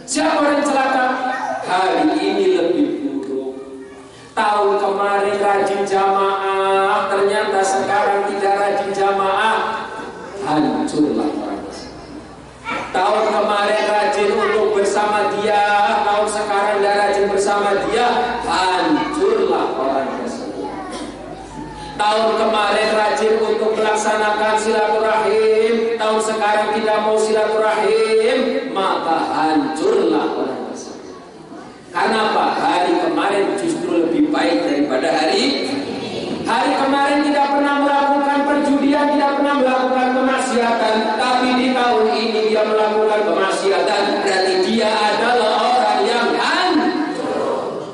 Siapa yang celaka? Hari ini lebih buruk. Tahun kemarin rajin jamaah, ternyata sekarang tidak rajin jamaah. Hancurlah orang tersebut. Tahun kemarin rajin untuk bersama dia, tahun sekarang tidak rajin bersama dia. Hancurlah orang tersebut. Tahun kemarin rajin untuk melaksanakan silaturahim, tahun sekarang tidak mau silaturahim, maka hancurlah orang tersebut. Karena apa? Hari kemarin justru lebih baik daripada hari kemarin tidak pernah melakukan perjudian, tidak pernah melakukan kemaksiatan, tapi di tahun ini dia melakukan kemaksiatan, berarti dia adalah orang yang hancur.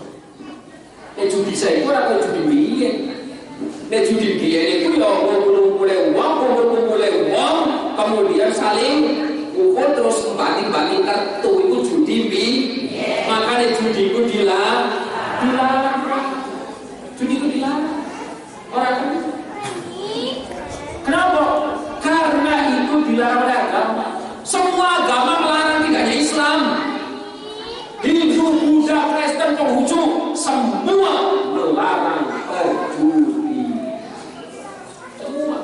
Judi saya itu atau judi biyen? Judi biyen itu ya kumpul-kumpul uang, kemudian saling kumpul terus banding kartu itu judi biyen. Makanya judi itu dilarang. Judi itu dilarang. Orang kenapa? Karena itu dilarang oleh agama. Semua agama melarang, tidak hanya Islam. Hindu, Buddha, Kristen, Konghucu, semua melarang berjudi. Semua.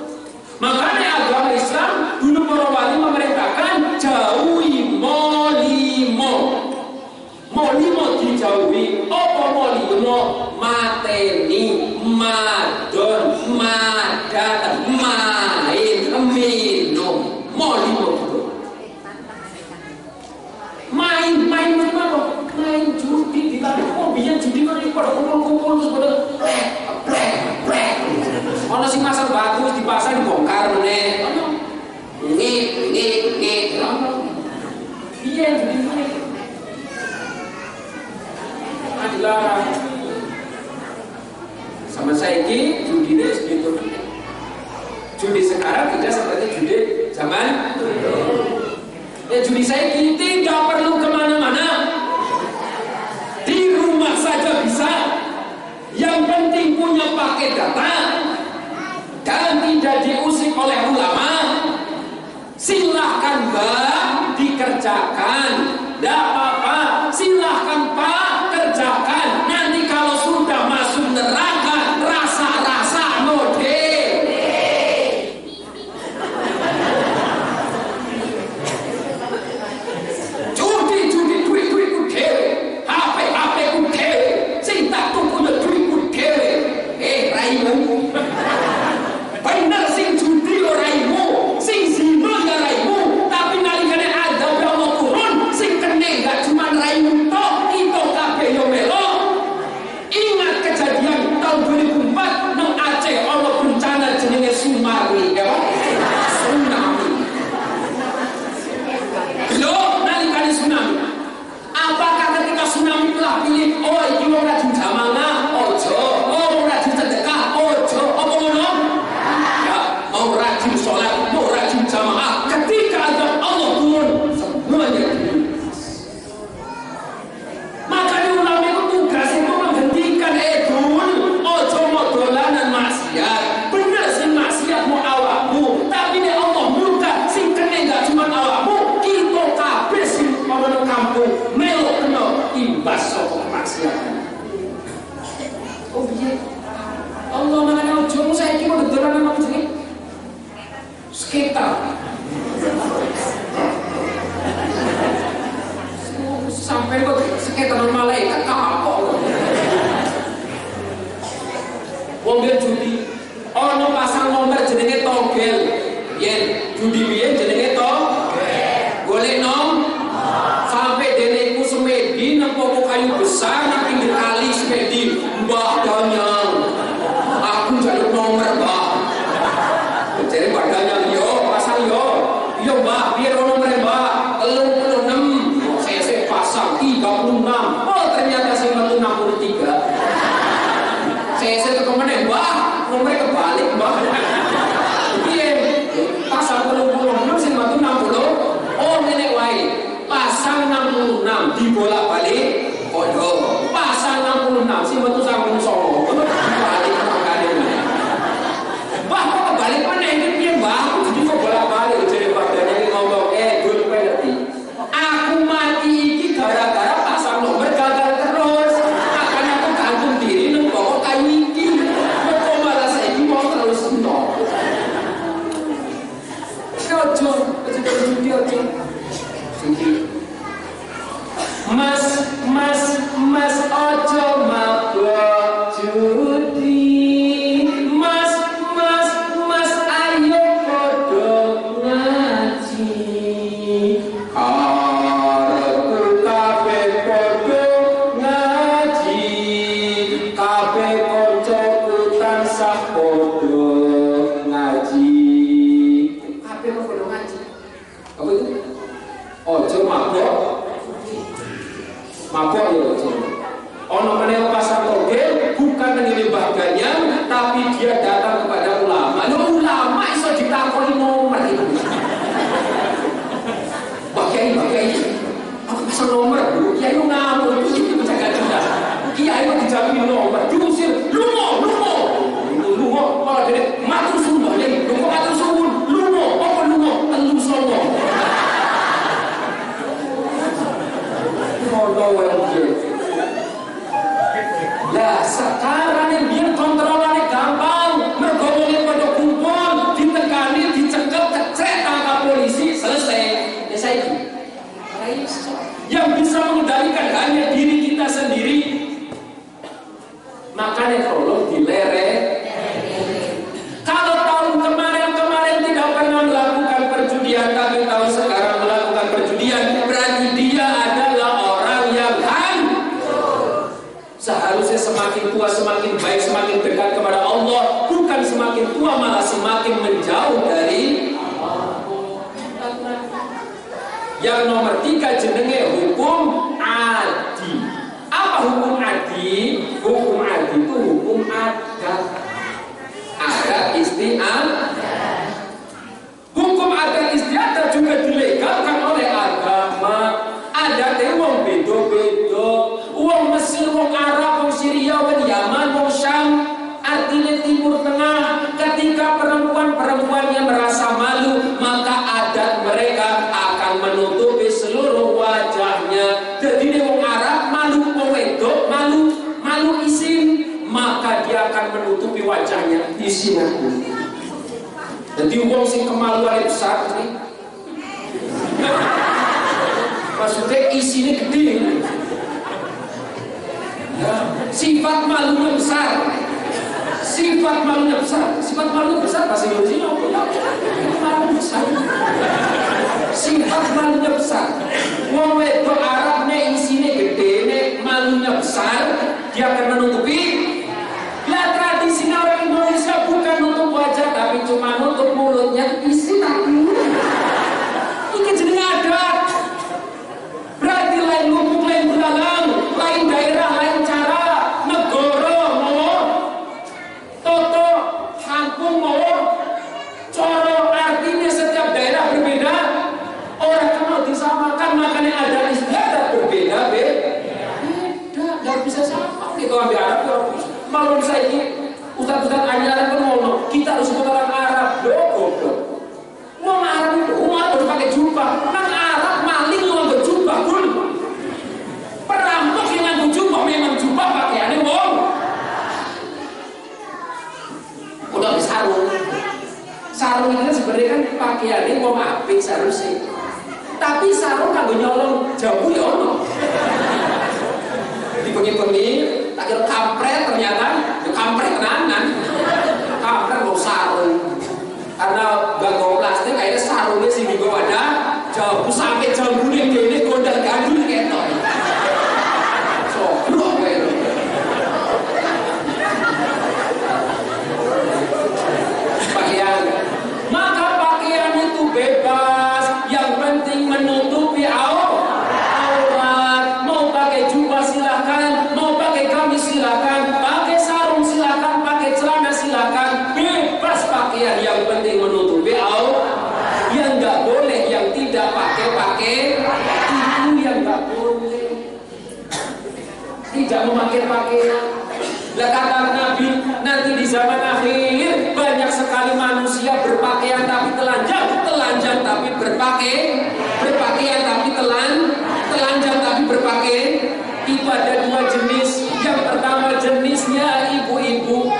Makanya agama Islam dulu para wali memerintahkan jauhi molimo. Molimo dijauhi. Apa molimo? Mateni, madon, madat, main, minum. Molimo itu. Main apa? Main judi di tanah. Oh, biar judi kan pada kumpul-kumpul terus pada plek. Ono sing masang batu di pasar dibongkar nih. Ngit. Iya judi main. Dilarang. Sama saya ini judi ini segitu. Judi sekarang tidak seperti judi zaman dulu. Ya judi saya ini tidak perlu kemana-mana, di rumah saja bisa. Yang penting punya paket data dan tidak diusik oleh ulama. Silahkan Mbak dikerjakan, tidak apa-apa. Silahkan Pak kerjakan. Nanti kalau sudah masuk neraka, rasa-rasa mode. Judi duit ku dhewe. HP ku dhewe. Sing tak tuku ya duit ku dhewe. Raimu. Bener sing judi yo raimu. Sing zina ya raimu. Tapi nalikane azab Allah turun, sing kene gak cuma raimu tok, itu kabeh yo melo. Ingat kejadian tahun 2004 nang Aceh ana bencana jenenge tsunami, ya. Tsunami. Lho, nalikane tsunami. Apakah ketika tsunami telah pilih, oh iki wong rajin jamaah, ojo, oh wong rajin sedekah, ojo, apa ngono? Ya, mau rajin sholat, mau rajin jamaah, ketika azab Allah turun, semuanya dilepas. Makanya ulama itu tugas itu menghentikan ojo mau dolanan maksiat. Bener sih maksiat mau awakmu, tapi nek Allah murka sing kene gak cuma awakmu, kita kabeh sing ana nang kampung melok kena imbas saka kemaksiatan. Oh piye? Allah nang ojo saiki mau dolanan apa jenenge? Sekitar. Sampai kok sekitar malaikat kapok. Wong dia judi, ono pasang nomor jenenge togel. Yen judi biyen jenenge togel. Golek nom sampai dene iku semedi nang pokok kayu besar nang pinggir kali semedi. Mbah Danyang. Aku njaluk nomor, Mbah. Jadi Mbah Danyang yo pasang yo. Yo Mbah, biar ono nomor Mbah. 36. Saya pasang 36. Oh ternyata saya metu 63. Saya ke mana Mbah? Nomornya kebalik Mbah. Iya. Pasang 36 saya metu 60. Oh nenek wae. Pasang 66 dibolak-balik. Kodo. Pasang 66 saya metu 99. Dibalik makane. Mbah kok kebalik mana ini piye Mbah? Jadi kok bolak-balik jadi badannya ngomong dul pengerti. Aku mati iki Mas ojo mabok judi. Mas ayo podo ngaji. Arepku kabeh podo ngaji. Kabeh kancaku tansah podo ngaji. Kabeh podo ngaji. Apa itu? Ojo mabok. Mabok ya ojo. Ono meneh pasar toge bukan mengirim bagiannya, tapi dia datang kepada ulama. Lo ulama iso ditakoni nomor itu. Bagian, aku pasang nomor dulu. Kiai lu ngamuk itu menjaga kita. Kiai lu dijamin nomor, diusir. Lungo. Malah dia matur suwun ya. Lu kok matur suwun? Lungo, apa lungo? Telu songo. Lah sekarang yang dia kontrolannya gampang, mergolongin pada kumpul, ditekani, dicekel, kecret, tangkap polisi, selesai. Ya saya itu. Yang bisa mengendalikan hanya diri kita sendiri. Makanya tolong dilerek. Kalau tahun kemarin tidak pernah melakukan perjudian, tapi tahun sekarang melakukan perjudian, berarti dia adalah orang yang seharusnya semakin tua semakin baik, semakin dekat kepada Allah, bukan semakin tua malah semakin menjauh dari Allah. Yang nomor 3 jenenge hukum adi. Apa hukum adi? Hukum adi itu hukum adat. Adat istiadat. Hukum adat istiadat juga dilegalkan oleh agama. Adatnya wong beda-beda. Wong Mesir, wong Arab, wong Syria, wong Yaman, wong Syam, artinya Timur Tengah. Ketika perempuan yang merasa malu, maka adat mereka akan menutupi seluruh wajahnya. Jadi dia wong Arab malu, wong wedok malu isin, maka dia akan menutupi wajahnya. Isin aku. Jadi wong sing kemaluannya besar nih. Maksudnya isinya gede. Sifat malunya besar. Sifat malunya besar bahasa Indonesia apa ya? Malu besar. Sifat malunya besar. Wong wedok Arab nek isine gede, nek malunya besar, dia akan menutupi. Lah tradisi orang Indonesia bukan nutup wajah, tapi cuma nutup mulutnya, isi tapi. Ini jenenge adat. Berarti lain lubuk, lain belalang, lain daerah, lain cara, negara mau, toto, kampung mau, coro, artinya setiap daerah berbeda. Orang kenal disamakan, makanya ada istiadat berbeda, nggak bisa sama. Kita ambil Arab, malu saya ini ustaz-ustaz ajaran ngomong, kita harus ikut orang Arab, goblok. Mau Arab itu, umat harus pakai jubah, nang Arab maling mau berjubah pun. Perampok yang nganggo jubah memang jubah pakaiannya wong. Udah sarung. Sarung itu sebenarnya kan pakaiannya wong apik seharusnya. Tapi sarung kanggo nyolong jambu ya ono. Dipengi-pengi, tak kira kampret ternyata, ya kampret tenanan. Kampret mau sarung. Karena ganggu plastik kayaknya sarungnya sih di bawah ada jambu sampai jambunya gini gondal gandul ketok. Sobrok itu. Pakaian. Maka pakaian itu bebas, yang penting menutupi aurat. Mau pakai jubah silakan, mau pakai gamis silakan, pakai sarung silakan, pakai celana silakan, bebas pakaian, yang penting menutupi aurat. Yang nggak boleh, yang tidak pakai itu yang nggak boleh. Tidak memakai pakaian. Lah kata Nabi, nanti di zaman akhir banyak sekali manusia berpakaian tapi telanjang tapi berpakaian tapi telanjang tapi berpakaian. Itu ada 2 jenis. Yang pertama jenisnya ibu-ibu.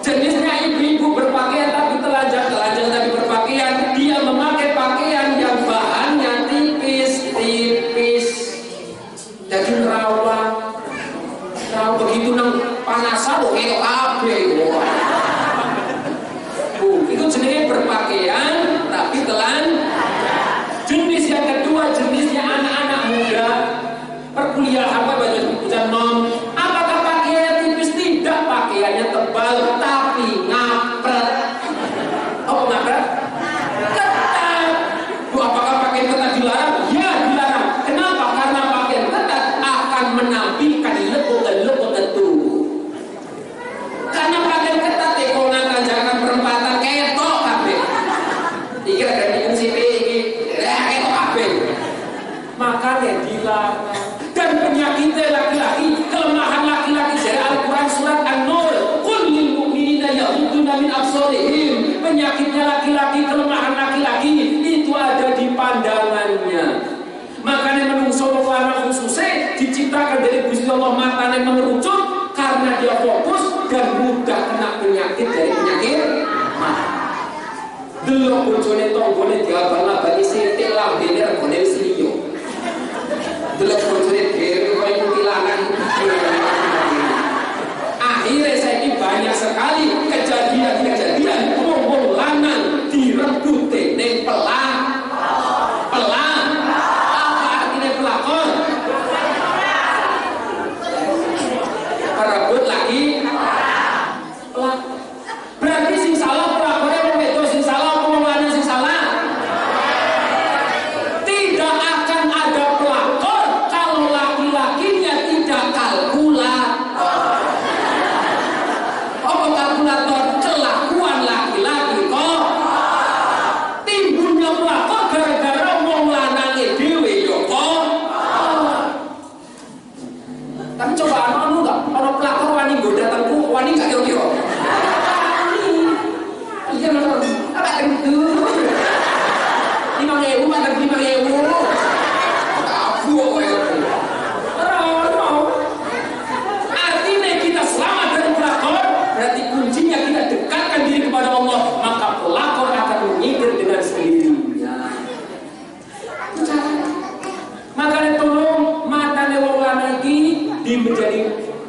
Jenisnya ibu-ibu berpakaian tapi telanjang tapi berpakaian. Dia memakai pakaian yang bahannya tipis, jadi nerawang begitu nang panasan kok kayak kabeh. Itu jenisnya berpakaian tapi telan. Jenis yang kedua jenisnya anak-anak muda perkuliahan apa baca nom. Apakah pakaiannya tipis? Tidak, pakaiannya tebal tapi ngapret. Oh ngapret? Ketat. Apakah pakaian ketat dilarang? Ya dilarang. Kenapa? Karena pakaian ketat akan menampilkan lepot tubuh. Karena pakaian ketat ekonomi jangan perempatan ketok kabeh. Iki ada di fungsi iki. Ketok kabeh. Makanya dilarang. Dan penyakitnya laki-laki, kelemahan laki-laki dari Al-Quran surat An-Nur. Qul lil mu'minina yaghudduna min absarihim. Penyakitnya laki-laki, kelemahan laki-laki itu ada di pandangannya. Makanya menungso anak khususnya diciptakan dari Gusti Allah matanya mengerucut karena dia fokus dan mudah kena penyakit dari penyakit mata. Delok bojone tonggone diabang-abangi sithik lambene regane wis liya. Delok bojone dhewe koyo kutilangan. Akhirnya saya ini banyak sekali kejadian wong lanang direbute ning pelang. Apa artinya pelakon? Perebut lagi. Berarti sing salah pelakonnya wong wedok, sing salah wong lanang sing salah. Tidak akan ada pelakon kalau laki-lakinya tidak kalkulator. Apa kalkulator? Kelakuan laki-laki kok. Timbulnya pelakon gara-gara wong lanange dhewe yo kok. Tapi coba anu enggak, ono pelakon wani nggo datangku, wani gak kira-kira. Iya lho, apa tentu. 5.000 atau 5.000. Aku artinya kita selamat dari pelakon, berarti kuncinya kita dekatkan diri kepada Allah, maka pelakon akan mengikir dengan sendirinya. Makanya tolong matane wong lanang iki menjadi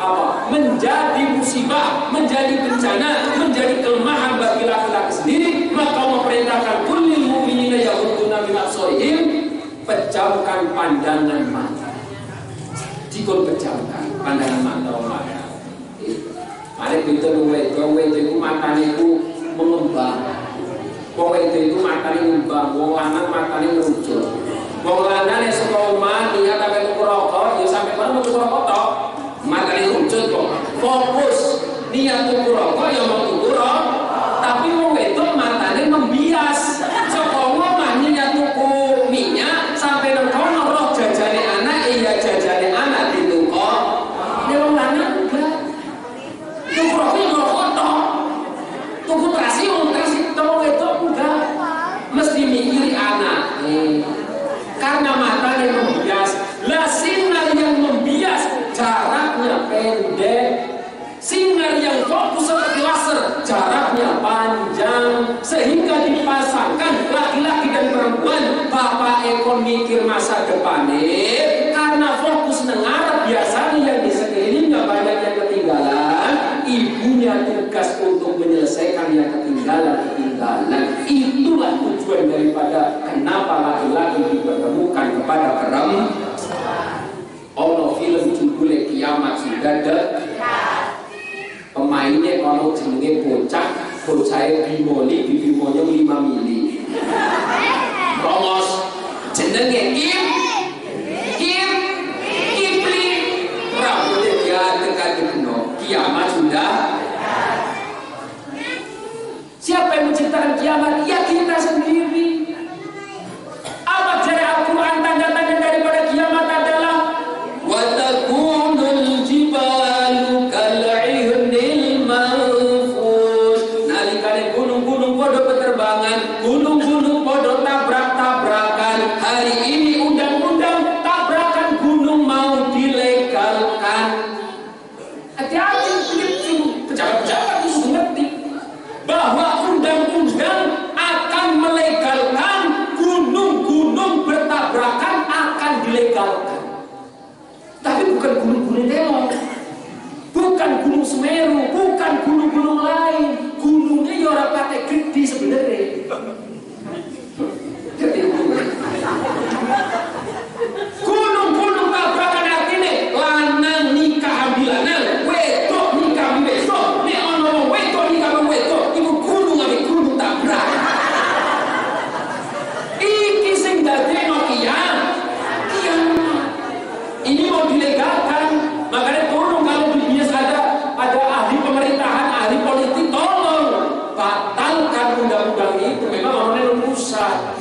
apa? Menjadi musibah, menjadi bencana, menjadi kelemahan bagi laki-laki sendiri. Maka memerintahkan kullil mu'minina yaghudduna min absarihim, pejamkan pandangan mata. Dikon pejamkan pandangan mata. Mari kita wong itu matane iku mengembang. Wong itu matane ngembang, wong lanang matane ngerucut. Wong lanang nek saka omah niat sampe tuku rokok, ya sampe kono tuku rokok tok. Matane ngerucut kok. Fokus niat tuku rokok ya mau tuku rokok. Tapi wong wedok matane membias. Saka omah niat tuku minyak sampe nang kono roh jajane anak, iya jajane anak dituku. Nek wong lanang enggak. Tuku rokok ya rokok tok. Tuku terasi tok wedok enggak. Mesti mikiri anak. Karena matanya membias. Lah sinar yang membias jaraknya pendek, sinar yang fokus seperti laser jaraknya panjang, sehingga dipasangkan laki-laki dan perempuan. Bapak ekon mikir masa depannya karena fokus nengarap, biasanya yang di sekelilingnya banyak yang ketinggalan. Ibunya tugas untuk menyelesaikan yang ketinggalan. Itulah tujuan daripada kenapa laki-laki dipertemukan kepada perempuan. Ono film judulnya Kiamat Sudah Dekat. Pemainnya ono jenenge bocah bimoli, bimonya 5 mili. Rongos jenenge Kipli. Rambutnya dia dekat-dekno. Kiamat sudah. Siapa yang menciptakan kiamat? Ya kita sendiri. Apa dari Al-Quran tanda-tanda daripada kiamat adalah wa takunul jibalu kal'ihnil manfush. Nalikane gunung-gunung podo beterbangan, gunung-gunung podo tabrak-tabrakan. Hari ini undang-undang tabrakan gunung mau dilegalkan. Hati-hati pejabat-pejabat itu mengerti bahwa undang-undang akan melegalkan gunung-gunung bertabrakan, akan dilegalkan. gunung Telok, bukan gunung Semeru, bukan gunung-gunung lain. Gunungnya ya ora patek gede sebenarnya. Gunung-gunung tabrakan artine lanang nikah ambilanan, wedok nikah wedok, nek ana wong wedok nikah wedok, iku gunung ambek gunung tabrak. Iki sing dadekno ini mau dilegalkan, makanya tolong kalau di bias ada ahli pemerintahan, ahli politik, tolong batalkan undang-undang itu. Memang orangnya rusak.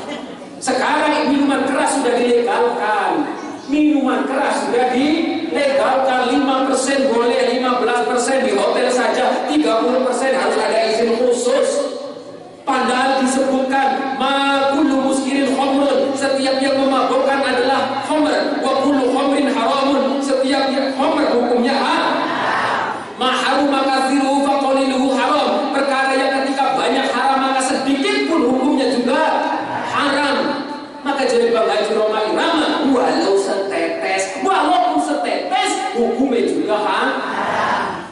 Sekarang minuman keras sudah dilegalkan, minuman keras sudah dilegalkan. 5% boleh, 15% di hotel saja, 30% harus ada izin khusus. Padahal disebutkan kullu muskirin khamrun, setiap yang memabukkan adalah khamr, wa kullu khamrin haramun, setiap yang khamr hukumnya haram. Ma haruma katsiruhu fa qaliluhu haram, perkara yang ketika banyak haram maka sedikit pun hukumnya juga haram. Maka jadi Bang Haji Roma Irama, walaupun setetes hukumnya juga haram.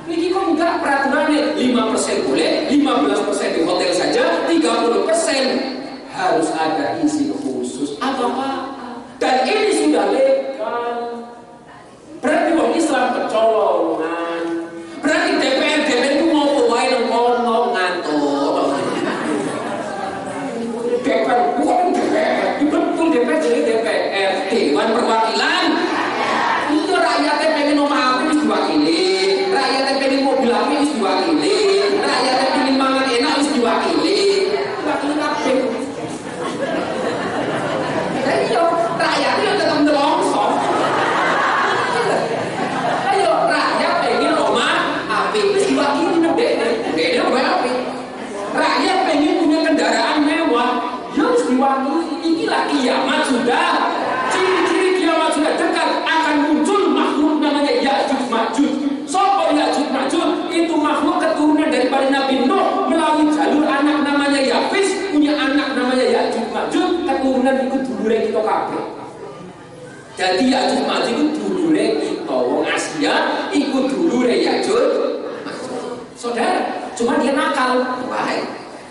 Ini kok enggak peraturannya 5% boleh, 15% di hotel saja, 30% harus ada izin khusus apa-apa. Dan ini sudah legal. Berarti orang Islam kecolongan. Berarti DPR itu mau pemain ngomong ngantuk. DPR bukan DPR, betul DPR jadi DPR, Dewan Perwakilan. Itu rakyatnya pengen nomor apa harus diwakili. Rakyatnya pengen mobil apa harus diwakili. Rakyatnya pengen mangan enak harus diwakili. Wakili apa? Ayo, rakyatnya tetap ngelongsong. Ayo, rakyat pengen rumah api harus diwakili dong deh apa? Rakyat pengen punya kendaraan mewah, harus diwakili. Inilah kiamat sudah. Ciri-ciri kiamat sudah dekat, akan muncul makhluk namanya Ya'juj Ma'juj. Sopo Ya'juj Ma'juj itu makhluk keturunan daripada Nabi Nuh melalui jalur anak namanya Yafis, punya anak namanya Ya'juj Ma'juj, keturunan itu dulure kita kabeh. Jadi Ya'juj Ma'juj itu dulure kita wong Asia, ikut dulure Ya'juj Ma'juj. Saudara, cuma dia nakal. Baik.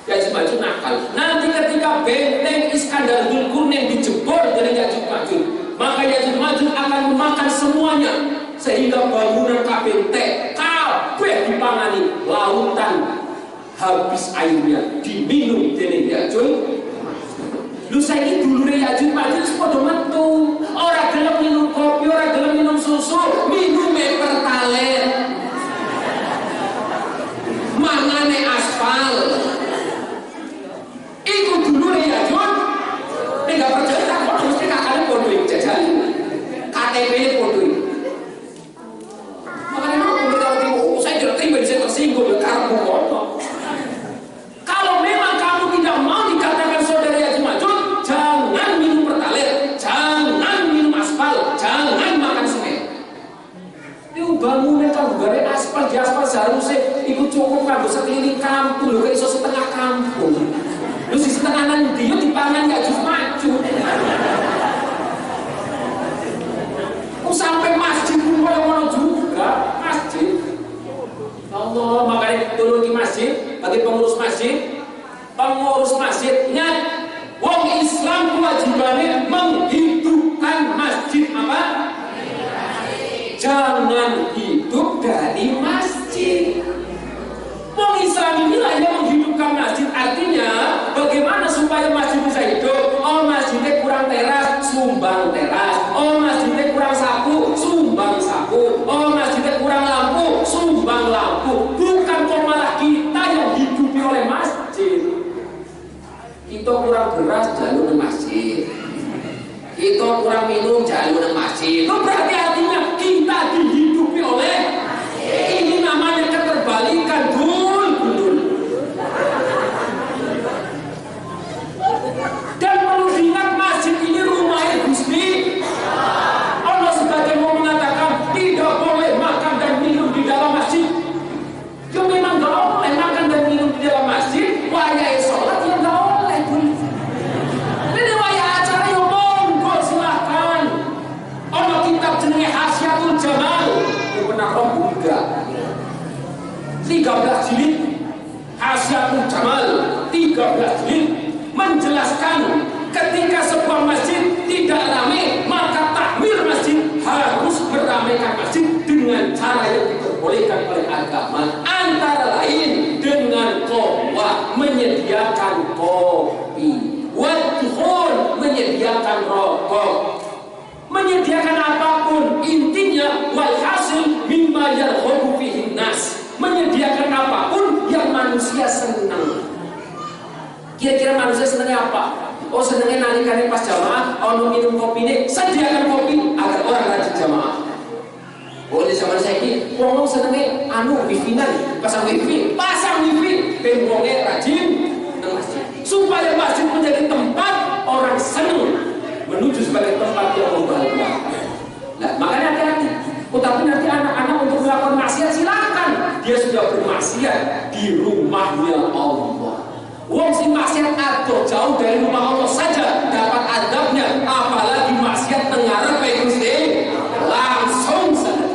Ya'juj Ma'juj nakal. Nanti ketika benteng Iskandar Dzulqarnain dijebol dari Ya'juj Ma'juj, maka Ya'juj Ma'juj akan memakan semuanya sehingga bangunan kabeh kabeh dipangani, lautan habis airnya diminum dening Ya'juj. Lu saiki dulure Ya'juj Ma'juj padha metu, ora gelem minum kopi, ora gelem minum susu, minum pertalite. Mangane aspal. Iku dulure Ya'juj. Nek gak percaya tak kok mesti kakane podo iki jajal. KTP-ne podo iki. Makanya kalau saya tidak terima saya tersinggung karena kotor. Kalau memang kamu tidak mau dikatakan saudara Ya'juj Ma'juj, jangan minum pertalite, jangan minum aspal, jangan makan semen. Ini bangunan kan gare aspal, di aspal seharusnya ikut cukup kanggo sekeliling kampung, lho iso setengah kampung. Lu di setengahan dia dipangan Ya'juj Ma'juj. Sampai masjid pun mau juga masjid. Allah, makanya turun di masjid bagi pengurus masjid ingat, wong Islam kewajibannya menghidupkan masjid apa? Jangan hidup dari masjid. Wong Islam inilah yang menghidupkan masjid. Artinya bagaimana supaya masjid bisa hidup? Oh, masjidnya kurang teras, sumbang teras. Oh, masjidnya kurang sapu, sumbang sapu. Oh, masjidnya kurang lampu, sumbang lampu. Bukan kok malah kita yang hidupi oleh masjid. Kita kurang beras, jalur ke masjid. Kita kurang minum, jalur ke masjid. Itu berarti artinya kita dihidupi oleh masjid. Ini namanya keterbalikan, dul. Dan perlu diingat, masjid ini rumahnya Gusti Allah. Sebagian mau mengatakan tidak boleh makan dan minum di dalam masjid. Ya memang gak boleh makan dan minum di dalam masjid. Wayai sholat ya gak boleh. Ini wayai acara ya monggo silahkan. Ono kitab pernah roh enggak. 13 jilid Hasyatul Jamal 13 jilid menjelaskan ketika sebuah masjid tidak ramai, maka takmir masjid harus meramaikan masjid dengan cara yang diperbolehkan oleh agama, antara lain dengan qahwah, menyediakan kopi, wadkhul, menyediakan rokok, menyediakan apapun, intinya walhasil mimma yarghabu fihi nas, menyediakan apapun yang manusia senang. Kira-kira manusia senangnya apa? Oh, senangnya nalikane pas jamaah, ono minum kopi ini, sediakan kopi agar orang rajin jamaah. Oh, di zaman saya ini, wong senangnya wifi-nan, pasang wifi, ben wonge rajin nang masjid. Supaya masjid menjadi tempat orang senang, menuju sebagai tempat yang membahagiakan. Nah, makanya hati-hati. Oh, tapi nanti anak-anak untuk melakukan maksiat silakan. Dia sudah bermaksiat di rumahnya Allah. Wong sing maksiat atau jauh dari rumah Allah saja dapat adabnya, apalagi maksiat tengarepe Gusti langsung saja.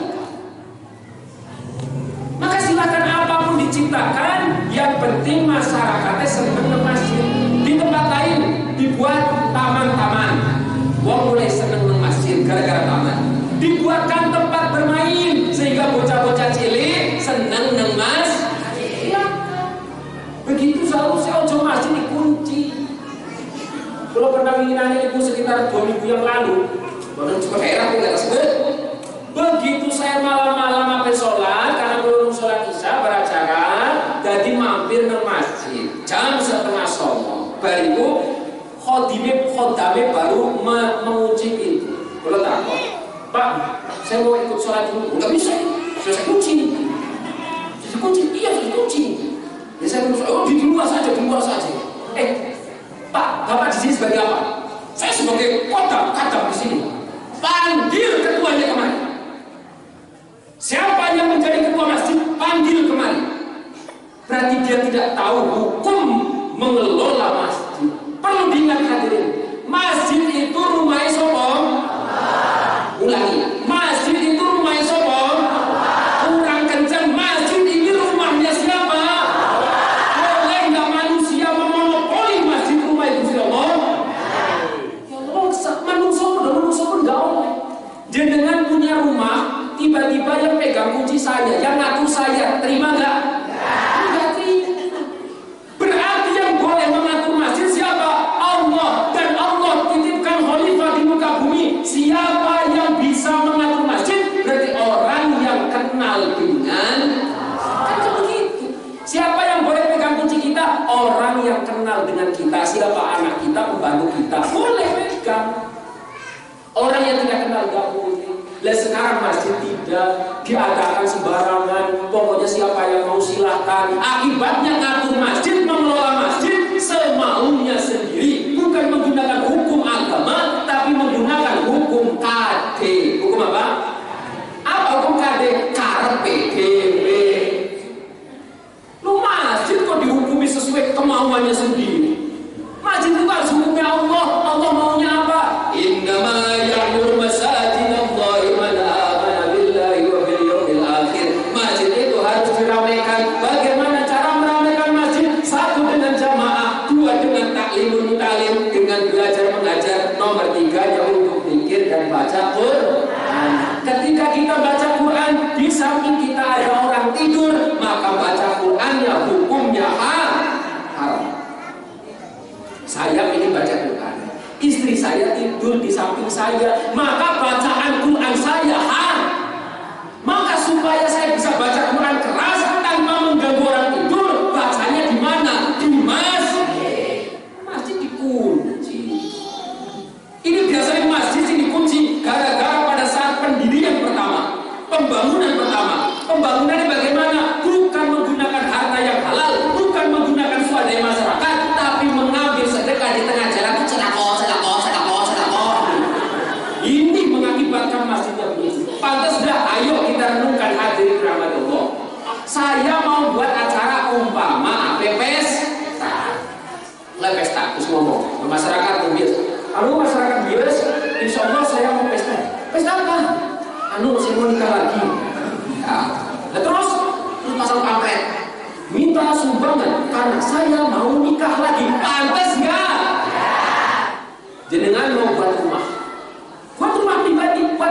Maka silakan apapun diciptakan, yang penting masyarakatnya senang ke masjid. Di tempat lain dibuat taman-taman, wong mulai senang ke masjid gara-gara taman. Dibuatkan tempat bermain sehingga bocah-bocah cilik senang nang masjid. Begitu seharusnya ojo masjid dikunci. Kalau pernah menginginkan ibu sekitar 2 minggu yang lalu, orang juga daerah nggak sebut. Begitu saya malam-malam sampai sholat, karena belum sholat isya beracara, jadi mampir ke masjid jam 8:30. Bariku khodame baru mengunci pintu. Kalau takut, Pak, saya mau ikut sholat dulu. Nggak bisa, saya kunci. Iya, saya kunci. Ya saya terus, di luar saja. Pak, Bapak di sini sebagai apa? Saya sebagai kadam di sini. Panggil ketuanya kemari. Siapa yang menjadi ketua masjid, panggil kemari. Berarti dia tidak tahu hukum mengelola masjid. Perlu diingat hadirin, masjid itu rumah sopong. Ulangi, masjid itu rumah sopong. Kurang kencang, masjid ini rumahnya siapa? Jenengan punya rumah, tiba-tiba yang pegang kunci saya, yang ngatur saya, terima nggak? Nggak terima. Berarti yang boleh mengatur masjid siapa? Allah. Dan Allah titipkan khalifah di muka bumi. Siapa yang bisa mengatur masjid? Berarti orang yang kenal dengan kan begitu. Siapa yang boleh pegang kunci kita? Orang yang kenal dengan kita. Siapa anak kita, pembantu kita, boleh pegang. Orang yang tidak kenal gak boleh. Lah sekarang masjid tidak diadakan sembarangan. Pokoknya siapa yang mau silahkan. Akibatnya ngatur masjid, mengelola masjid semaunya sendiri. Bukan menggunakan hukum agama, tapi menggunakan hukum KD. Hukum apa? Apa hukum KD? Karepe dhewe. Lu masjid kok dihukumi sesuai kemauannya sendiri. Masjid itu harus hukumnya Allah. Allah maunya apa? Innama ya'muru masajidallahi man amana billahi wa bil yawmil akhir. Masjid itu harus diramaikan. Bagaimana cara meramaikan masjid? 1 dengan jamaah, 2 dengan taklimul mutalim, dengan belajar mengajar, nomor 3 nya untuk zikir dan baca Quran. Ketika kita baca Quran, di samping kita ada orang tidur, maka baca Qurannya hukumnya haram. Saya ingin baca Quran, istri saya tidur di samping saya, maka bacaan Quran saya haram. Maka supaya saya bisa baca Quran keras tanpa mengganggu orang tidur, bacanya di mana? Di masjid. Masjid dikunci. Ini biasanya masjid dikunci gara-gara pada saat pendirian pertama, pembangunan pertama. Pembangunannya bagaimana? Bukan menggunakan harta yang halal, bukan menggunakan swadaya masyarakat, tapi mengambil sedekah di tengah jalan itu sedekah. Ini mengakibatkan masjidnya begitu. Pantas dah, ayo kita renungkan hadirin rahmatullah. Saya mau buat acara umpama pesta. Terus ngomong masyarakat biasa. Masyarakat biasa, insya Allah saya mau pesta. Pesta apa? Saya mau nikah lagi. sumbangan karena saya mau nikah lagi. Pantas nggak? Jenengan mau buat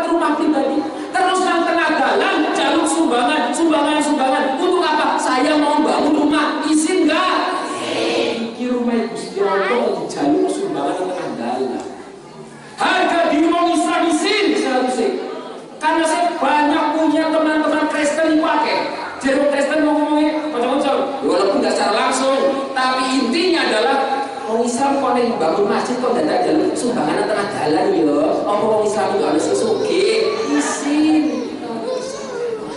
rumah pribadi, terus nang tengah jalan jaluk sumbangan. Untuk apa? Saya mau bangun rumah, izin nggak? Iki rumah Gusti Allah dijaluk sumbangan nang tengah jalan. Harga diri orang Islam izin, karena saya banyak punya teman-teman Kristen yang pakai. Jadi Kristen ngomongnya macam-macam, walaupun nggak secara langsung, tapi intinya adalah orang Islam kok nih bangun masjid kok tidak jalur sumbangan tengah jalan ya. Orang Islam itu harus sesuke, izin.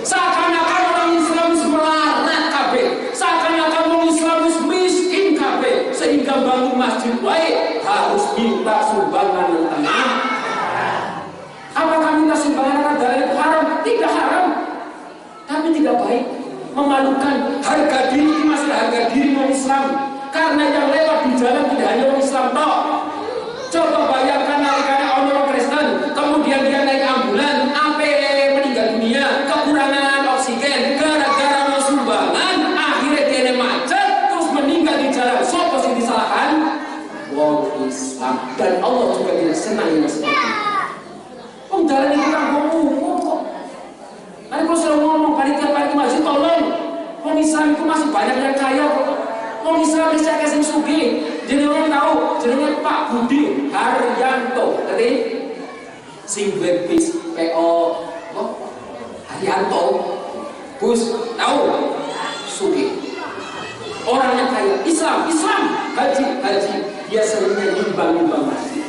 Seakan-akan orang Islam melarat kabeh, seakan-akan orang Islam miskin kabeh, sehingga bangun masjid baik harus minta sumbangan yang tengah. Apakah minta sumbangan tengah jalan itu haram? Tidak haram, tapi tidak baik, memalukan. Harga diri itu masih harga diri orang Islam. Karena yang lewat di jalan tidak hanya orang Islam toh. Coba bayangkan naiknya orang Kristen, kemudian dia naik ambulan, sampai meninggal dunia, kekurangan oksigen, gara-gara mau sumbangan, akhirnya dia macet, terus meninggal di jalan. Siapa sih disalahkan? Wong Islam. Dan Allah juga tidak senang yang seperti itu. Jalan itu kan umum kok. Nanti kalau sudah ngomong panitia masjid tolong, wong Islam itu masih banyak yang kaya kok. Wong Islam bisa kasih sugih. Jadi orang tahu, jadinya Pak Budi Haryanto, ngerti? Sing webis PO Haryanto, Gus tahu sugih. Orangnya kaya, Islam, haji, dia seringnya nyumbang masjid.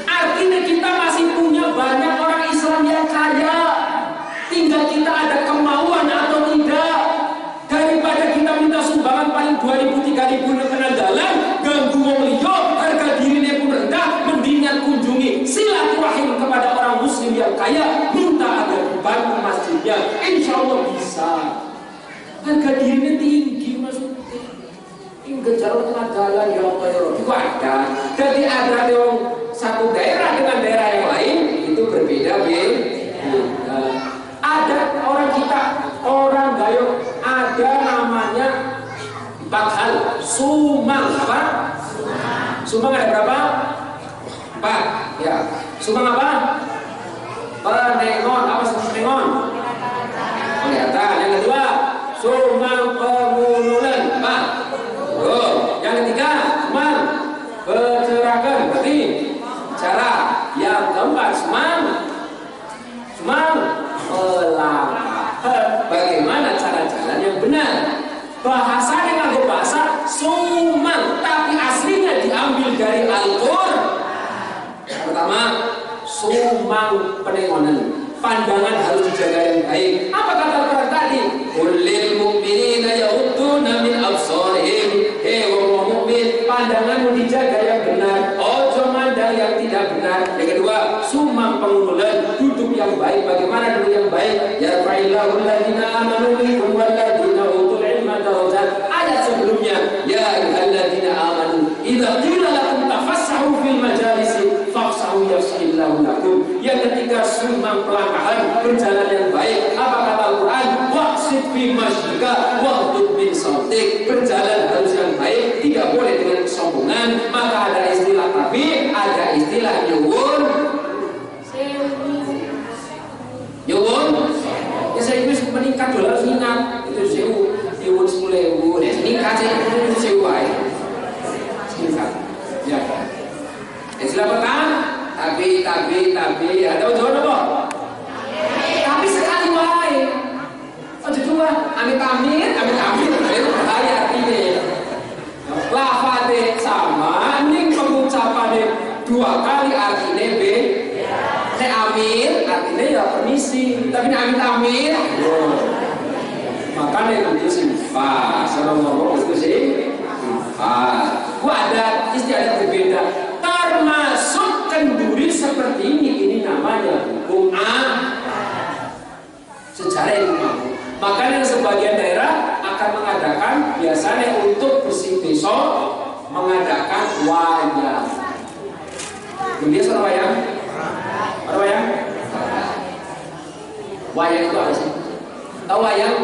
Artinya kita masih punya banyak orang Islam yang kaya. Tinggal kita ada kemauan atau tidak. Daripada kita minta sumbangan paling 2.000, 3.000 di tengah jalan, ganggu wong liya, harga dirinya pun rendah, mendingan kunjungi silaturahim kepada orang muslim yang kaya, minta agar dibantu masjidnya. Insya Allah bisa. Harga dirinya tinggi maksudnya. Ini jalan tengah jalan ya Allah ya Allah. Itu ada. Jadi ada yang satu daerah dengan daerah yang lain itu berbeda, ada orang kita, orang Gayo, ada namanya 4 hal. Sumang apa? Sumang ada berapa? 4 ya. Sumang apa? Penengon. Apa penengon? Kelihatan. Yang kedua, sumang pengululan. Apa? Yang ketiga, sumang berserakan. Berarti cara. Yang keempat, sumang pelanggar. Bagaimana cara jalan yang benar? Bahasanya nggak bahasa sumang, tapi aslinya diambil dari Al-Qur'an. Pertama, sumang penengonan. Pandangan harus dijaga yang baik. Apa kata Al-Qur'an tadi? Kullil mu'minina yaghudduna min absarihim. Wong mukmin, pandanganmu dijaga yang benar. Ojo mandang yang tidak benar. Yang kedua, sumang pengundulan, duduk yang baik. Bagaimana duduk yang baik? Ya fa'illahu alladziina aamanu minkum walladziina utul ilma darajat. Ayat sebelumnya, ya ayyuhalladzina aamanu idza qila lakum tafassahu fil majalisi fafsahu yafsahillahu lakum. Yang ketiga, sumang pelanggahan, berjalan yang baik. Apa kata Al-Qur'an? Waqsid fi masjidika waghdud min sautik. Berjalan harus yang baik, tidak boleh dengan kesombongan. Maka ada istilah tapi ada istilah nyuwun ya saya itu meningkat dolar ingat itu sewu nyuwun 10.000 meningkat sih itu sewu aja meningkat ya. Istilah pertama tapi ada jawaban apa? Tapi sekali wae. Oh cuma amit-amit itu bahaya artinya. Lafadnya sama, ning pengucapannya 2 kali artinya beda. Nek amin artinya ya permisi, tapi nek amit-amit makanya itu sih pas ngomong itu sih ada istilah berbeda. Termasuk kenduri seperti ini namanya hukum secara ilmu. Makanya sebagian daerah akan mengadakan biasanya untuk bersih besok mengadakan wayang. Kemudian soal wayang, apa wayang? Wayang itu apa sih? Tahu wayang?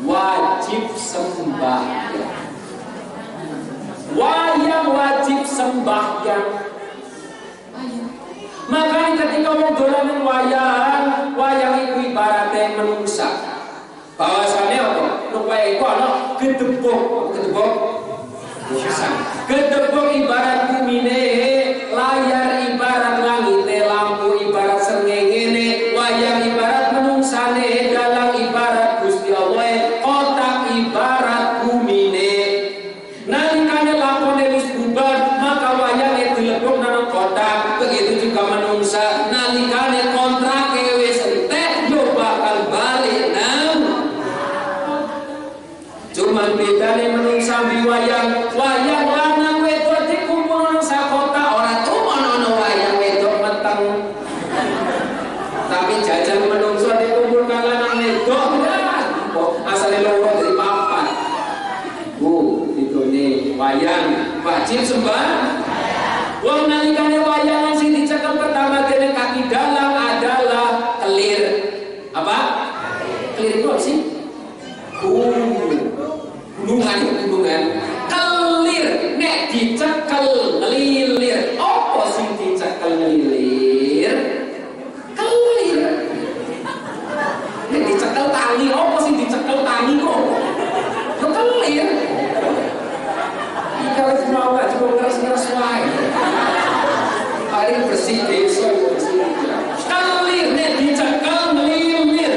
wajib sembahyang. Wayang wajib sembahyang. Makanya ketika mau dolanan wayang itu ibaratnya menungsa. Bahwasannya apa? Nung wayang itu ada gedebok. Gedebok ibarat bumine, layar ibarat langit, lampu ibarat srengenge, wayang ibarat menungsane, dalang ibarat Gusti Allah, kotak ibarat bumine. Nalikane lampune wis bubar, maka wayange dilebok nang kotak. Begitu juga menungsa, nalikane kontrake wis entek yo bakal balik nang. Cuman bedane menungsa di wayang lanang wedok dikumpul nang sakota, ora tuman ana wayang wedok meteng. Tapi jajan menungsa dikumpul kang lanang wedok asale loro dari papat. Ditune wayang wajib sembah. Wong nalikane wayang sing dicekel pertama kene kaki dalang adalah kelir. Apa? Kelir itu apa sih? Gunungan. Kelir nek dicekel ngelilir. Apa sing dicekel ngelilir? Kelir. Nek dicekel tali, apa sing dicekel tali kok? Yo kelir. Kalau mau gak cuma ngeres-ngeres wae. Paling bersih desa bersih. Kelir nek dicekel ngelilir.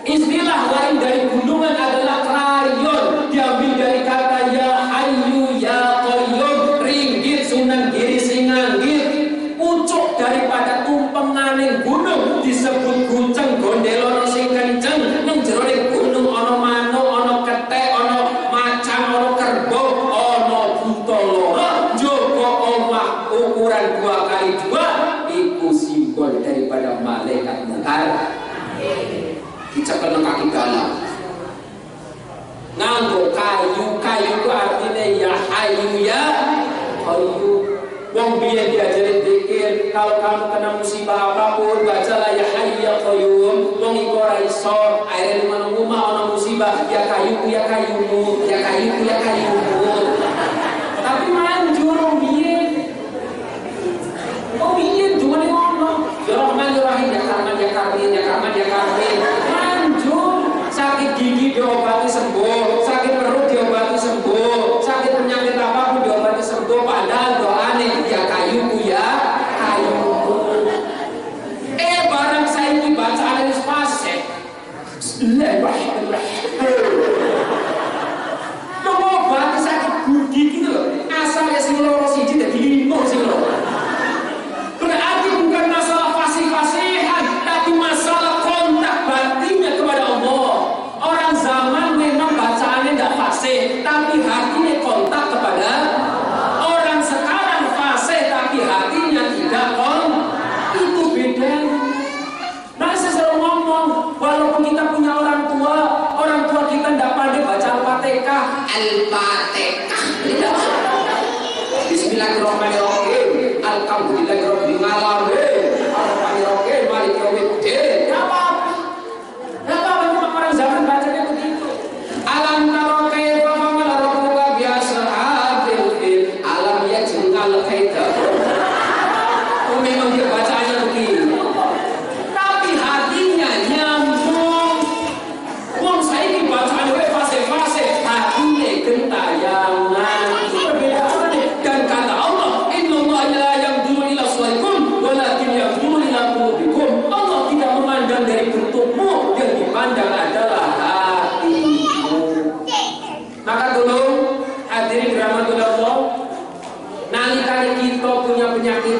Istilah lain dari gunungan adalah krayon, diambil dari kata ya hayyu ya qayyum, ringgit sunan giri singanggit. Pucuk daripada tumpenganing gunung disebut gunceng gondelono sing kenceng. Ning jero gunung ana manuk, ana kethek, ana macan, ana kerbau, ana buta loro, njogo omah ukuran 2x2, iku simbol daripada malaikat mungkar. Dicekel nang kaki dalang. Nganggo kayu itu artinya ya hayu ya qayyum. Wong biyen diajarin zikir, kalau kamu kena musibah apapun bacalah ya hayu ya qayyum. Wong iku ora iso, akhire nang omah ana musibah ya kayuku ya kayumu, ya kayuku ya kayumu. Tapi manjur wong biyen. Wong biyen cuma ngono. Ya Rahman ya Rahim ya Karman ya Karmin ya Karman ya Karmin. Sakit gigi diobati sembuh, sakit perut diobati sembuh, sakit penyakit apapun diobati sembuh. Padahal doane ya kayuku ya kayuku. Barang saya ini bacaan ini fasih. Bismillahirrahmanirrahim. Mengobati sakit gigi gitu loh. Asalnya sing loro siji dadi limo sing loro. Berarti bukan masalah fasih-fasihan, tapi masalah kontak batinnya kepada Allah. Orang zaman memang bacaannya tidak fasih, tapi hatinya kontak kepada orang. Sekarang fasih, tapi hatinya tidak kontak. Itu beda. Nah, saya selalu ngomong, walaupun kita punya orang tua kita tidak pandai baca Al-Fatihah. Bismillahirrahmanirrahim. Alhamdulillahirabbil alamin. Ar-Rahmanir-Rahim. Maliki yaumiddin. Kenapa orang zaman bacanya begitu? Alam taro kaifa fa'ala rabbuka bi ashabil fil. Alam yaj'al kaida. Memang dia bacanya begitu. Tapi hatinya nyambung. Wong saiki bacaan wae fase-fase, hatinya gentayangan. Perbedaan dan kata Allah, innallaha la yanzuru ila suwarikum walakin yanzuru ila qulubikum. Allah tidak memandang dari bentukmu, yang dipandang adalah hatimu. Maka dulu hadirin rahmatullah, nalikane kita punya penyakit,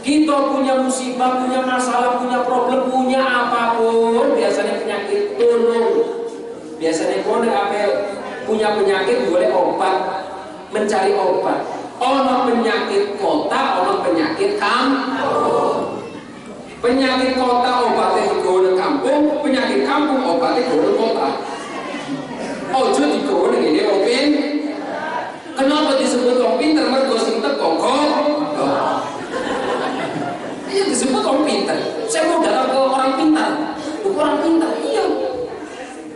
kita punya musibah, punya masalah, punya problem, punya apapun, biasanya penyakit tolong. Biasanya kalau apa punya penyakit boleh obat, mencari obat. Ono penyakit kota, ono penyakit kampung. Penyakit kota obatnya digawe kampung, penyakit kampung obatnya digawe kota. Ojo digawe ngene opin. Kenapa disebut wong pinter? Mergo sing teko kok. Iya disebut wong pinter. Saya mau datang ke orang pintar. Bukan orang pintar. Iya.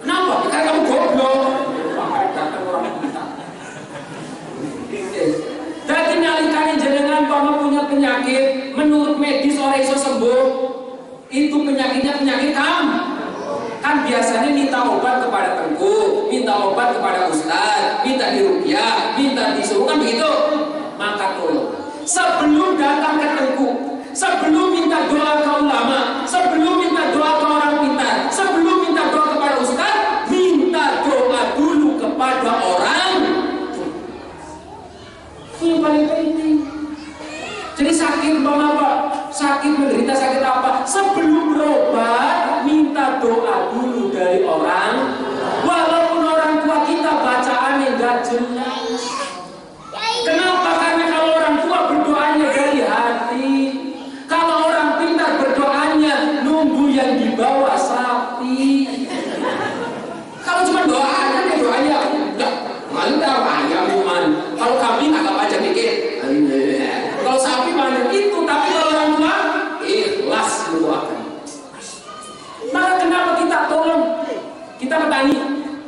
Kenapa menurut medis orang iso sembuh, itu penyakitnya penyakit kan biasanya minta obat kepada tengku, minta obat kepada ustaz, minta diruqyah, minta disuruh, kan begitu. Maka tolong sebelum datang ke tengku, sebelum minta doa ke ulama, sebelum minta doa ke orang pintar, sebelum minta doa kepada ustaz, minta doa dulu kepada orang. Ini yang paling penting. Jadi sakit apa? Sakit menderita sakit apa? Sebelum berobat, minta doa dulu dari orang. Walaupun orang tua kita bacaannya gak jelas. Kenapa? Karena kalau orang tua berdoanya dari hati. Kalau orang pintar berdoanya nunggu yang dibawa sapi. Kalau cuma doa aja, doanya udah mantap aja man. Kalau kambing agak aja dikit. Kalau sapi banyak itu, tapi kalau orang tua ikhlas mendoakan. Maka kenapa kita tolong, kita petani,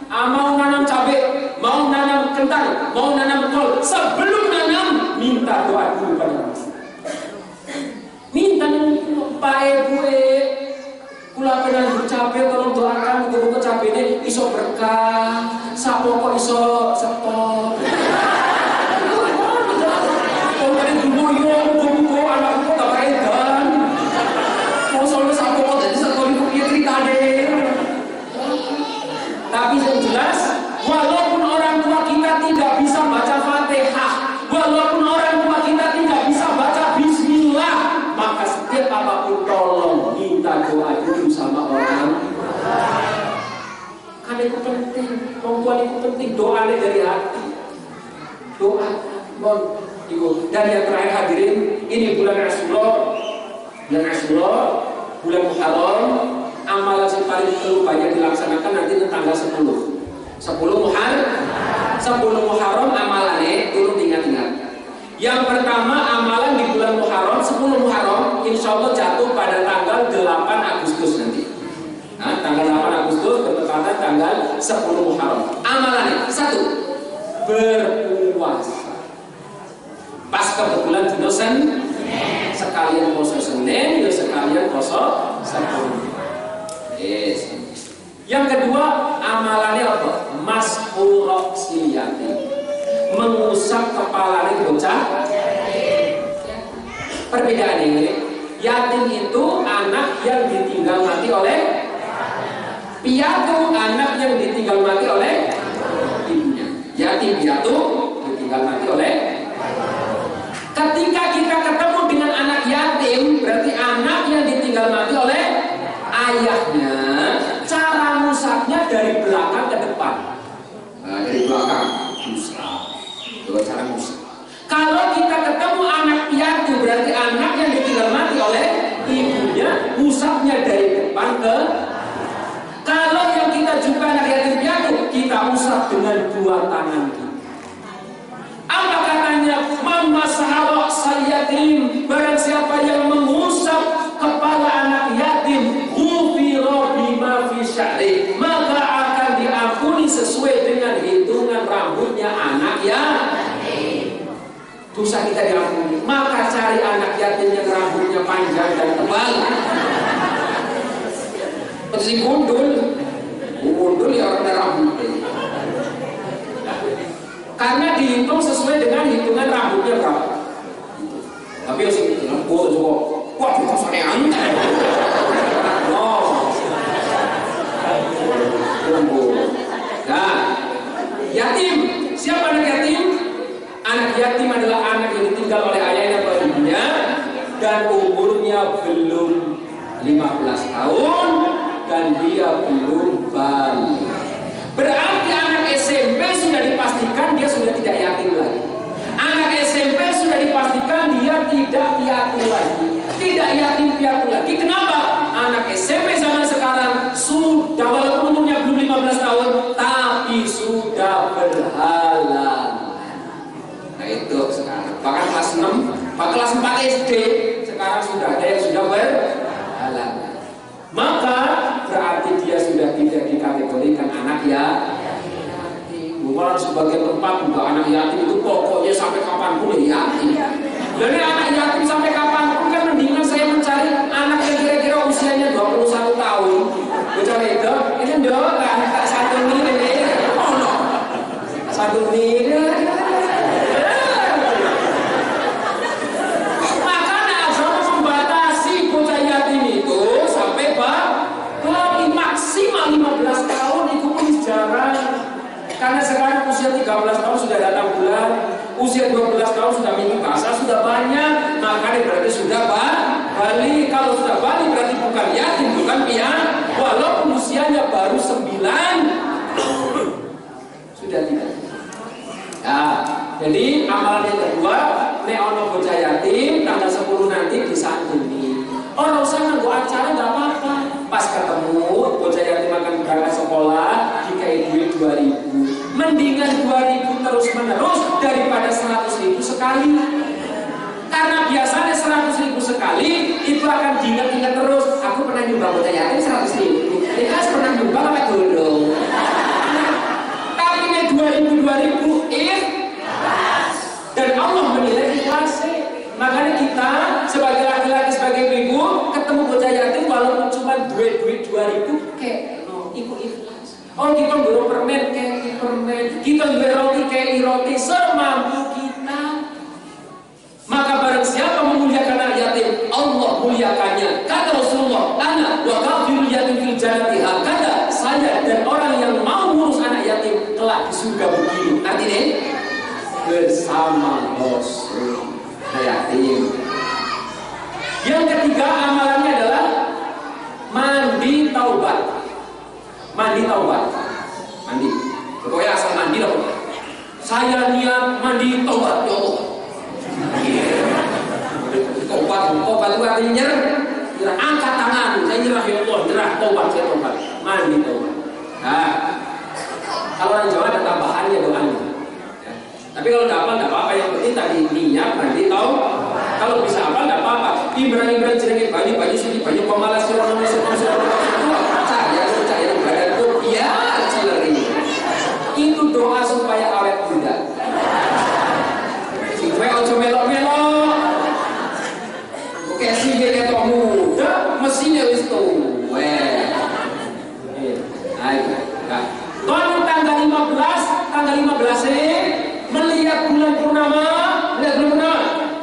mau nanam cabai, mau nanam kentang, mau nanam kol, sebelum nanam minta doa dulu pada orang. Minta Pak Ibu, kula pengen bercabai, tolong doakan muga-muga cabainya iso berkah, sapo kok iso setor. Tapi yang jelas, walaupun orang tua kita tidak bisa baca Fatihah, walaupun orang tua kita tidak bisa baca Bismillah, maka setiap apapun tolong minta doa dulu sama orang. Karena itu penting, orang tua itu penting, doanya dari hati. Doa, dan yang terakhir hadirin, ini bulan Rasulullah, bulan Muharram. Amalan yang paling perlu banyak dilaksanakan nanti tanggal 10 Muharram amalannya turun ingat-ingat. Yang pertama amalan di bulan Muharram, 10 Muharram insya Allah jatuh pada tanggal 8 Agustus nanti. Tanggal 8 Agustus bertepatan tanggal 10 Muharram. Amalannya 1, berpuasa. Pas kebetulan di dosen sekalian puasa Senin, ya sekalian puasa Sabtu. Yes. Yang kedua amalannya apa? Mas'urah siliyati, mengusap kepalanya bocah. Perbedaan ini, yatim itu anak yang ditinggal mati oleh piatu, anak yang ditinggal mati oleh ibunya. Yatim piatu ditinggal mati oleh. Ketika kita ketemu dengan anak yatim, berarti anak yang ditinggal mati oleh ayahnya. Cara musabnya dari belakang ke depan. Dari belakang musab. Itu cara musab. Kalau kita ketemu anak piatu, berarti anak yang ditinggal mati oleh ibunya, musabnya dari depan ke. Kalau yang kita jumpa anak yatim piatu, kita musab dengan dua tangan kita. Apa katanya? Mama sahabat sayyatim, barang siapa yang mengusap kepala anak yatim, ghufira bima fi sya'ri, maka akan diampuni sesuai dengan hitungan rambutnya anak yatim. Dosa kita diampuni. Maka cari anak yatim yang rambutnya panjang dan tebal. Persi gundul ya orang rambutnya. Karena dihitung sesuai dengan hitungan rambutnya berapa. Tapi yang sih bilang, coba, wah itu soalnya aneh. Nah, yatim, siapa anak yatim? Anak yatim adalah anak yang ditinggal oleh ayahnya atau ibunya dan umurnya belum 15 tahun dan dia belum balik. Berarti anak SMP sudah dipastikan dia sudah tidak yatim lagi. Anak SMP sudah dipastikan dia tidak piatu lagi, tidak yatim piatu lagi. Kenapa? Anak SMP zaman sekarang sudah, walaupun umurnya belum 15 tahun, tapi sudah berhalangan. Nah itu sekarang. Bahkan kelas 6, kelas 4 SD sekarang sudah ada yang sudah berhalangan. Maka berarti dia sudah tidak dikategorikan anak yatim. Bukan sebagai tempat juga anak yatim itu pokoknya sampai kapanpun ya yatim. Jadi anak yatim sampai kapanpun kan mendingan usia 12 tahun sudah mimpi basah sudah banyak, maka berarti sudah balik. Kalau sudah balik berarti bukan yatim, bukan pian, walaupun usianya baru 9 sudah tidak. Nah, jadi amalan yang kedua, nek ono bocah yatim tanggal 10 nanti disantuni. Orang usah nganggo acara nggak apa-apa. Pas ketemu bocah yatim akan berangkat sekolah, dikai duit 2.000. Mendingan 2.000 terus menerus daripada 100.000 sekali. Karena biasanya 100.000 sekali itu akan diingat-ingat terus. Aku pernah nyumbang bocah yatim 100.000. Ikhlas pernah nyumbang apa dulu? Tapi nek 2.000 ikhlas. Dan Allah menilai ikhlas. Makanya kita sebagai laki-laki, sebagai ibu, ketemu bocah yatim walaupun cuma duit 2.000 kayak ibu ikhlas. Oh kita beli permen kayak permen, kita beli roti kayak roti semampu kita. Maka barang siapa memuliakan anak yatim, Allah muliakannya. Kata Rasulullah, ana wa kafirul yatim fil jannati hakada. Saya dan orang yang mau ngurus anak yatim kelak di surga begini. Artinya bersama Rasul yatim. Yang ketiga amalannya adalah mandi taubat. Mandi taubat. Mandi. Pokoknya asal mandi lah. Saya niat mandi taubat ya Allah. Taubat itu artinya nyerah. Angkat tangan. Saya nyerah ya Allah. Nyerah taubat, saya taubat. Mandi taubat. Nah, kalau orang Jawa ada tambahannya doanya. Tapi kalau tidak apa-apa, yang penting tadi niat nanti tahu. Kalau bisa apa tidak apa-apa. Ibrahim jenenge banyu sini banyu pemalas sirah saya badanku ya cileri. Itu doa supaya awet muda. Si kowe ojo melok-melok. Oke sih ketok muda mesinnya wis tuwe. Ayo. Tahun tanggal 15 melihat bulan purnama,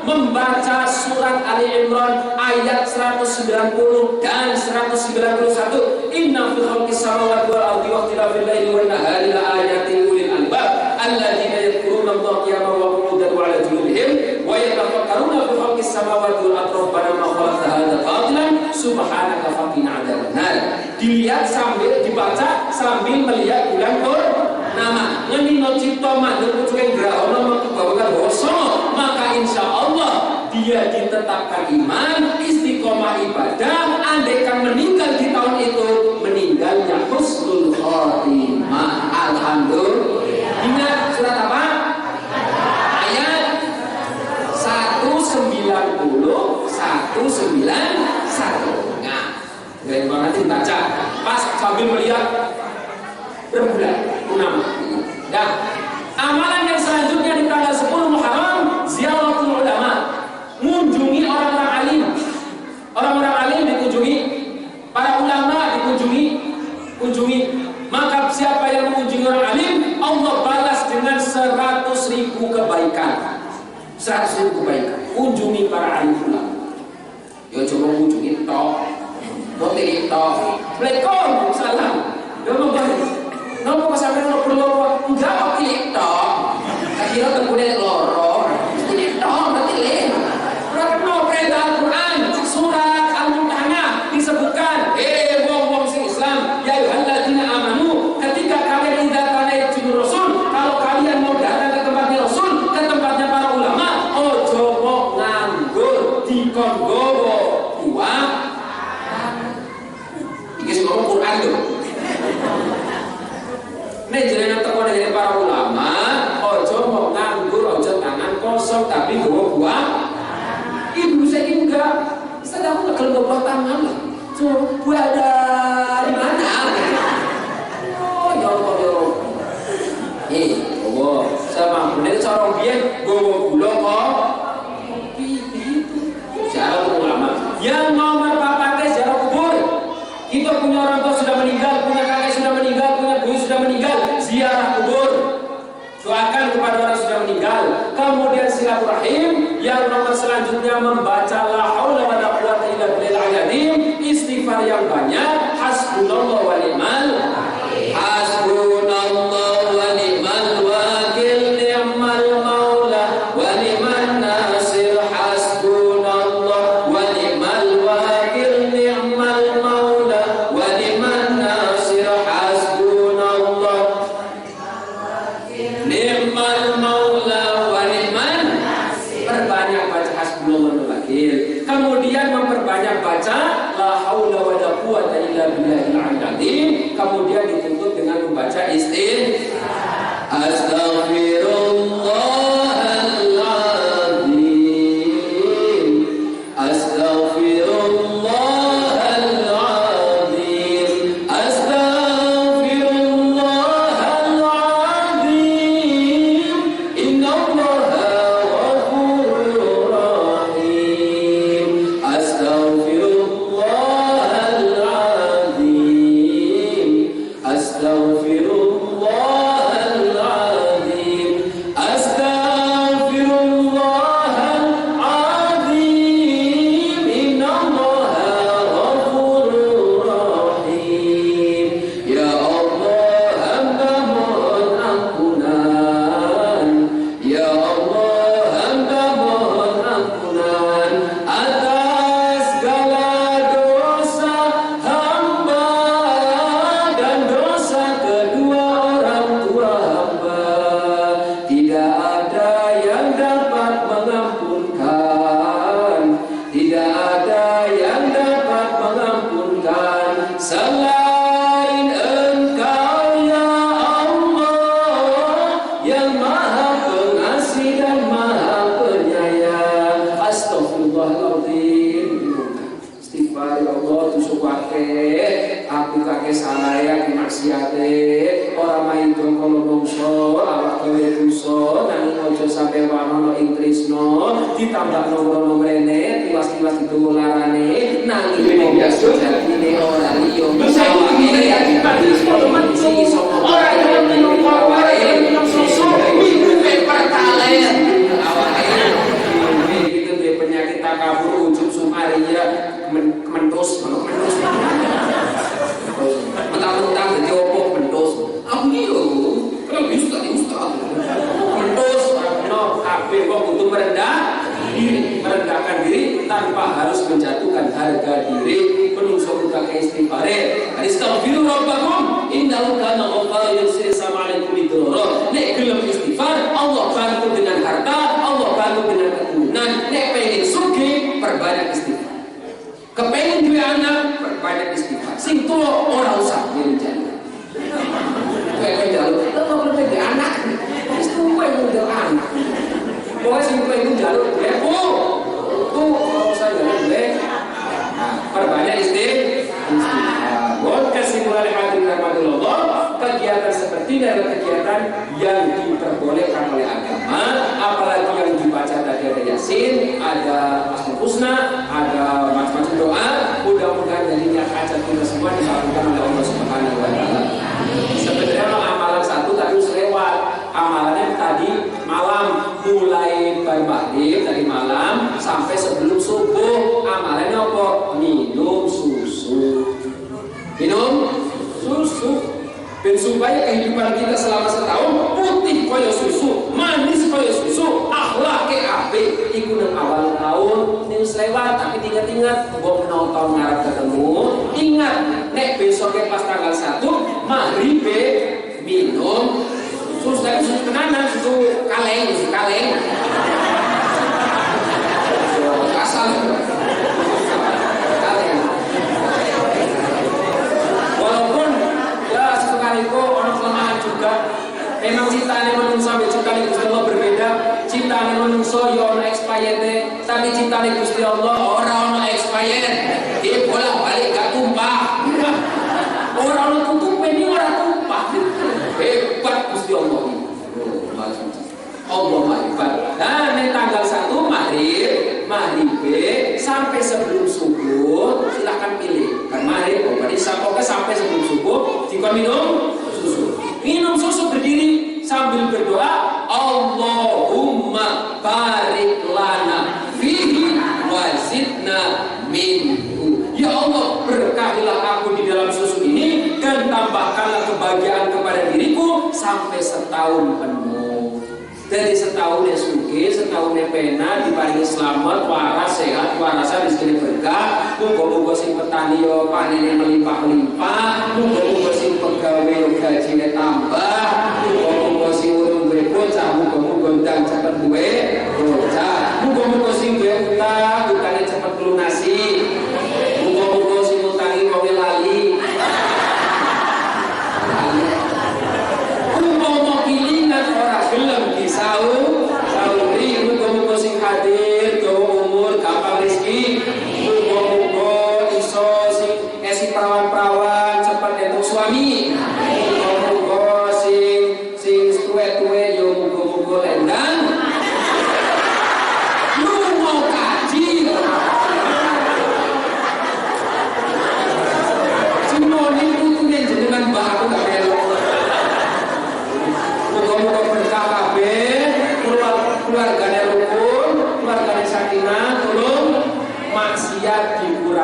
membaca surat Ali Imran ayat 190 dan 191. Inna fi khalqis samawati wal ardi wa ikhtilafil laili wan nahari la ayatin ulil albab alladzina yadhkuruna Allaha qiyaman wa qu'udan wa 'ala junubihim wa yatafakkaruna fi khalqis samawati wal ardi rabbana ma khalaqta hadza batilan subhanaka faqina 'adzabannar. Dilihat sambil dibaca sambil melihat bulan purnama. Ngendino cipta mandur kucing grahono mengkebawakan hoso, maka insya Allah dia ditetapkan iman, istiqomah ibadah. Andaikan meninggal di tahun itu, meninggalnya husnul khotimah. Alhamdulillah. Ingat surat apa? Ayat 191. Nah, dari mana nanti baca pas sambil melihat berbulan purnama. Dan amalan yang selanjutnya di tanggal 10 Muharram, ziaratul ulama, mengunjungi orang-orang alim. Orang-orang alim dikunjungi, para ulama dikunjungi. Maka siapa yang mengunjungi orang alim, Allah balas dengan 100.000 kebaikan. 100.000 kebaikan. Kunjungi para alim ulama. Ya coba mengunjungi toh, bote toh. Assalamualaikum, salam. Ya nopo sampai lo perlu enggak kok kita kira terkudet loro ini dong berarti lain berarti perintah Al-Quran surat Al-Mumtahanah disebutkan wong sing Islam ya ayyuhalladzina amanu ketika kalian idza tanaytum rasul kalau kalian mau datang ke tempatnya Rasul ke tempatnya para ulama ojo kok nganggur dikon gowo uang iki semua Quran tuh. Nek jenengan teko dari para ulama, ojo mau nganggur, ojo tangan kosong tapi bawa buah. Ibu saya enggak, sedang aku tekel bawa tangan lah. Buah dari mana? Oh ya Allah ya Allah. Bawa sama bener corong biyen bawa gula kok. Itu ziarah ulama. Yang nomor 4 ziarah kubur. Kita punya orang tua sudah meninggal, punya kakek sudah meninggal, punya buyu sudah meninggal, ziarah kubur. Doakan kepada orang sudah meninggal. Kemudian silaturahim. Yang nomor selanjutnya membaca la haula wa la quwwata illa billahil azim, istighfar yang banyak. Hasbunallah wa ni'mal wakil. Hasbunallah wa ni'mal wakil, ni'mal maula banyak baca la haula wala quwata illa billahil azim, kemudian ditutup dengan membaca istighfar. Astaghfirullahaladzim, astaghfirullahaladzim, astaghfirullahaladzim, innallaha ghafurur rahim, astaghfirullahaladzim, astaghfirullahaladzim, astaghfirullahaladzim, innallaha ghafurur rahim. Ya Allah, hamba mohon ampunan. Ya Allah, hamba mohon ampunan atas segala dosa hamba dan dosa kedua orang tua hamba. Tidak ada yang dapat mengampunkan, tidak ada yang dapat mengampunkan selain Engkau ya Allah, yang Maha Pengasih dan Maha Penyayang. Astagfirullahaladzim. Istighfar ya Allah, tusuk wake aku kakek salah ya maksiate orang main kalau bongso awak gawe dosa nanging ojo sampai wanono ing tresno ditambah nomor mrene tiwas-tiwas ditularane nanging biasa jadine ora liya ora yang minum kopi minum susu minum pertalite awake iki duwe penyakit takabur ujub sumaria mendos mentang-mentang jadi opo mendos aku iyo kalau bisa di ustaz mendos no kabeh kok butuh merendahkan diri tanpa harus menjatuhkan harga diri. Penungso udah ke istighfar astaghfiru rabbakum innahu kana ghaffara yursil sama alaikum bidurra. Nek gelem istighfar Allah bantu dengan harta, Allah bantu dengan keturunan. Nek pengen sugih perbanyak istighfar, kepengen duwe anak perbanyak istighfar. Sing tuwa ora usah njenengan kayak jalur kalau perlu anak itu udah anak pokoknya sing pengen jalur tuh kalau saya boleh perbanyak istighfar. Buat kesimpulan hadirin rahmatullah, kegiatan seperti ini adalah kegiatan yang diperbolehkan oleh agama, apalagi yang dibaca tadi ada Yasin, ada Asmaul Husna, ada macam-macam doa. Mudah-mudahan dari niat hajat kita semua disalurkan oleh Allah Subhanahu wa taala. Sebenarnya amalan satu tadi lewat. Amalannya tadi malam mulai maghrib tadi malam sampai sebelum subuh. Amalannya apa? Minum susu. Minum susu. Dan supaya kehidupan kita selama setahun putih kaya susu, manis kaya susu, akhlak ke apik. Iku nang awal tahun ini lewat, tapi ingat-ingat mbok menonton ngarep ketemu. Ingat, nek besoknya pas tanggal 1 maghrib minum susu, tapi susu tenanan, susu kaleng, asal kaleng. Walaupun ya sekaliku orang kelemahan juga. Memang cintane manungsa ambek cintane Gusti Allah berbeda. Cintane manungsa ya ono expired, tapi cintane Gusti Allah ora ono expired. Dia bolak-balik gak tumpah. Ora ono tutup ini ora tumpah. Hebat Gusti Allah ini. Allah hebat. Nah, ini tanggal 1 maghrib sampai sebelum subuh silahkan pilih. Kan maghrib berarti sampai sebelum subuh jika minum susu. Minum susu berdiri sambil berdoa, Allahumma barik lana fihi wazidna minhu. Ya Allah, berkahilah aku di dalam susu ini dan tambahkanlah kebahagiaan kepada diriku sampai setahun penuh. Dari setahun ya suki, setahun ya pena, diparingi selamat, waras, sehat, warasan, rezeki berkah. Muga-muga sing petani yo panene melimpah-melimpah. Muga-muga sing pegawai yo gajine tambah. Muga-muga sing urung duwe bocah, muga-muga ndang cepet duwe bocah. Muga-muga sing duwe utang, utange cepet lunasi.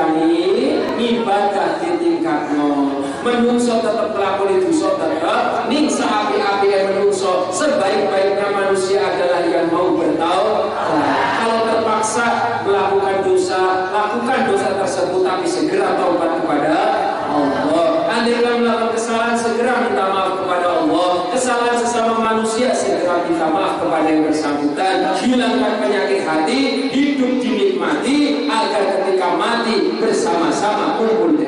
wani ibadah ditingkatno. Menungso tetap melakukan dosa tetap ning saapi-api yang menungso. Sebaik-baiknya manusia adalah yang mau bertaubat. Kalau terpaksa melakukan dosa, lakukan dosa tersebut tapi segera taubat kepada Allah. Andaikan melakukan kesalahan, segera minta maaf kepada Allah. Kesalahan sesama manusia, segera minta maaf kepada yang bersangkutan. Hilangkan penyakit hati, hidup dinikmati agar ketika mati bersama-sama kumpul